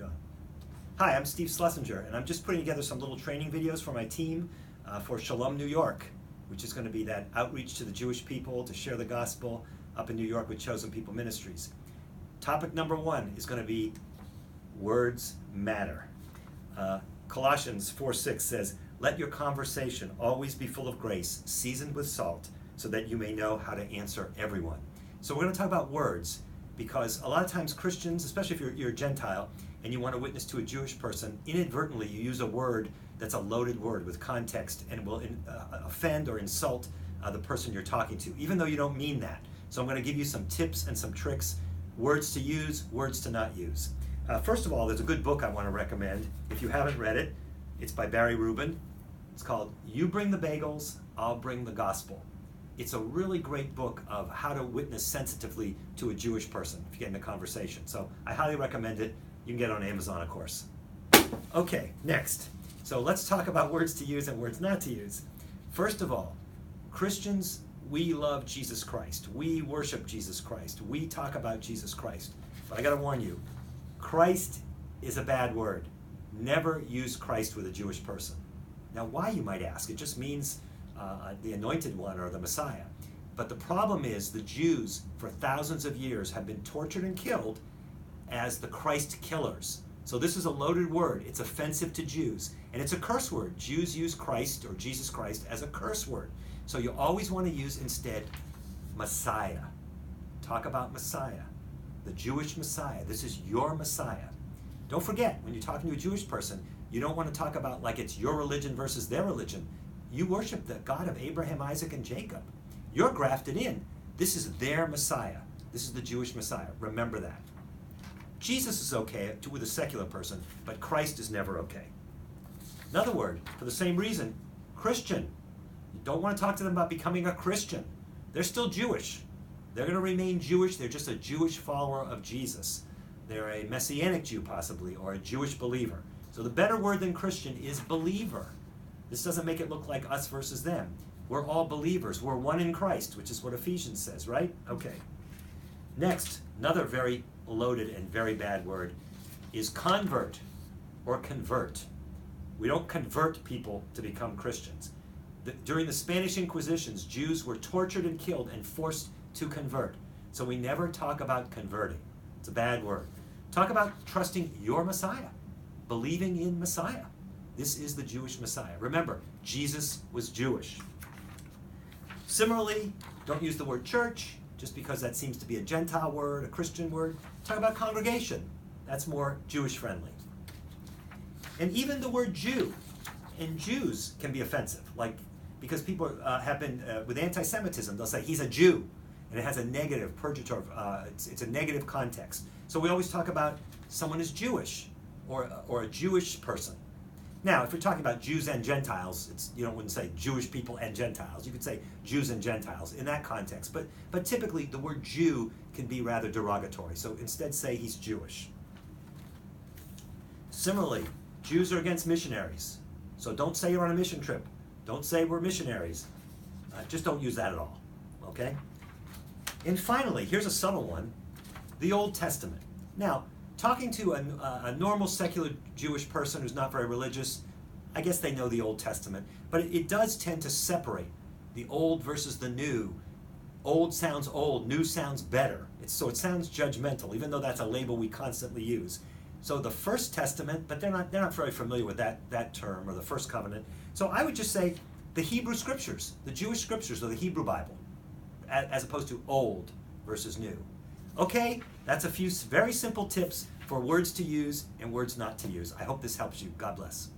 going. Hi, I'm Steve Schlesinger, and I'm just putting together some little training videos for my team for Shalom New York, which is going to be that outreach to the Jewish people to share the gospel up in New York with Chosen People Ministries. Topic number 1 is going to be words matter. Colossians 4:6 says, "Let your conversation always be full of grace, seasoned with salt, so that you may know how to answer everyone." So we're going to talk about words, because a lot of times Christians, especially if you're a Gentile and you want to witness to a Jewish person, inadvertently you use a word that's a loaded word with context and will offend or insult the person you're talking to, even though you don't mean that. So I'm going to give you some tips and some tricks, words to use, words to not use. First of all, there's a good book I want to recommend. If you haven't read it, it's by Barry Rubin. It's called You Bring the Bagels, I'll Bring the Gospel. It's a really great book of how to witness sensitively to a Jewish person if you get in a conversation. So I highly recommend it. You can get it on Amazon, of course. Okay, next. So let's talk about words to use and words not to use. First of all, Christians, we love Jesus Christ. We worship Jesus Christ. We talk about Jesus Christ. But I got to warn you, Christ is a bad word. Never use Christ with a Jewish person. Now, why, you might ask? It just means the anointed one or the Messiah. But the problem is the Jews for thousands of years have been tortured and killed as the Christ killers. So this is a loaded word. It's offensive to Jews. And it's a curse word. Jews use Christ or Jesus Christ as a curse word. So you always want to use instead Messiah. Talk about Messiah, the Jewish Messiah. This is your Messiah. Don't forget, when you're talking to a Jewish person, you don't want to talk about like it's your religion versus their religion. You worship the God of Abraham, Isaac, and Jacob. You're grafted in. This is their Messiah. This is the Jewish Messiah. Remember that. Jesus is okay with a secular person, but Christ is never okay. Another word, for the same reason, Christian. You don't want to talk to them about becoming a Christian. They're still Jewish. They're going to remain Jewish. They're just a Jewish follower of Jesus. They're a Messianic Jew, possibly, or a Jewish believer. So the better word than Christian is believer. This doesn't make it look like us versus them. We're all believers. We're one in Christ, which is what Ephesians says, right? Okay. Next, another very loaded and very bad word is convert or convert. We don't convert people to become Christians. During the Spanish Inquisitions, Jews were tortured and killed and forced to convert. So we never talk about converting. It's a bad word. Talk about trusting your Messiah, believing in Messiah. This is the Jewish Messiah. Remember, Jesus was Jewish. Similarly, don't use the word church, just because that seems to be a Gentile word, a Christian word. Talk about congregation. That's more Jewish friendly. And even the word Jew and Jews can be offensive, like because people have been, with anti-Semitism, they'll say he's a Jew, and it has a negative, purgative, it's a negative context. So we always talk about someone is Jewish, or a Jewish person. Now, if you're talking about Jews and Gentiles, you wouldn't say Jewish people and Gentiles. You could say Jews and Gentiles in that context. But typically, the word Jew can be rather derogatory. So instead, say he's Jewish. Similarly, Jews are against missionaries. So don't say you're on a mission trip. Don't say we're missionaries. Just don't use that at all. Okay? And finally, here's a subtle one, the Old Testament. Now, talking to a normal secular Jewish person who's not very religious, I guess they know the Old Testament, but it does tend to separate the old versus the new. Old sounds old, new sounds better. So it sounds judgmental, even though that's a label we constantly use. So the First Testament, but they're not very familiar with that term, or the First Covenant. So I would just say the Hebrew Scriptures, the Jewish Scriptures, or the Hebrew Bible, as opposed to old versus new. Okay, that's a few very simple tips for words to use and words not to use. I hope this helps you. God bless.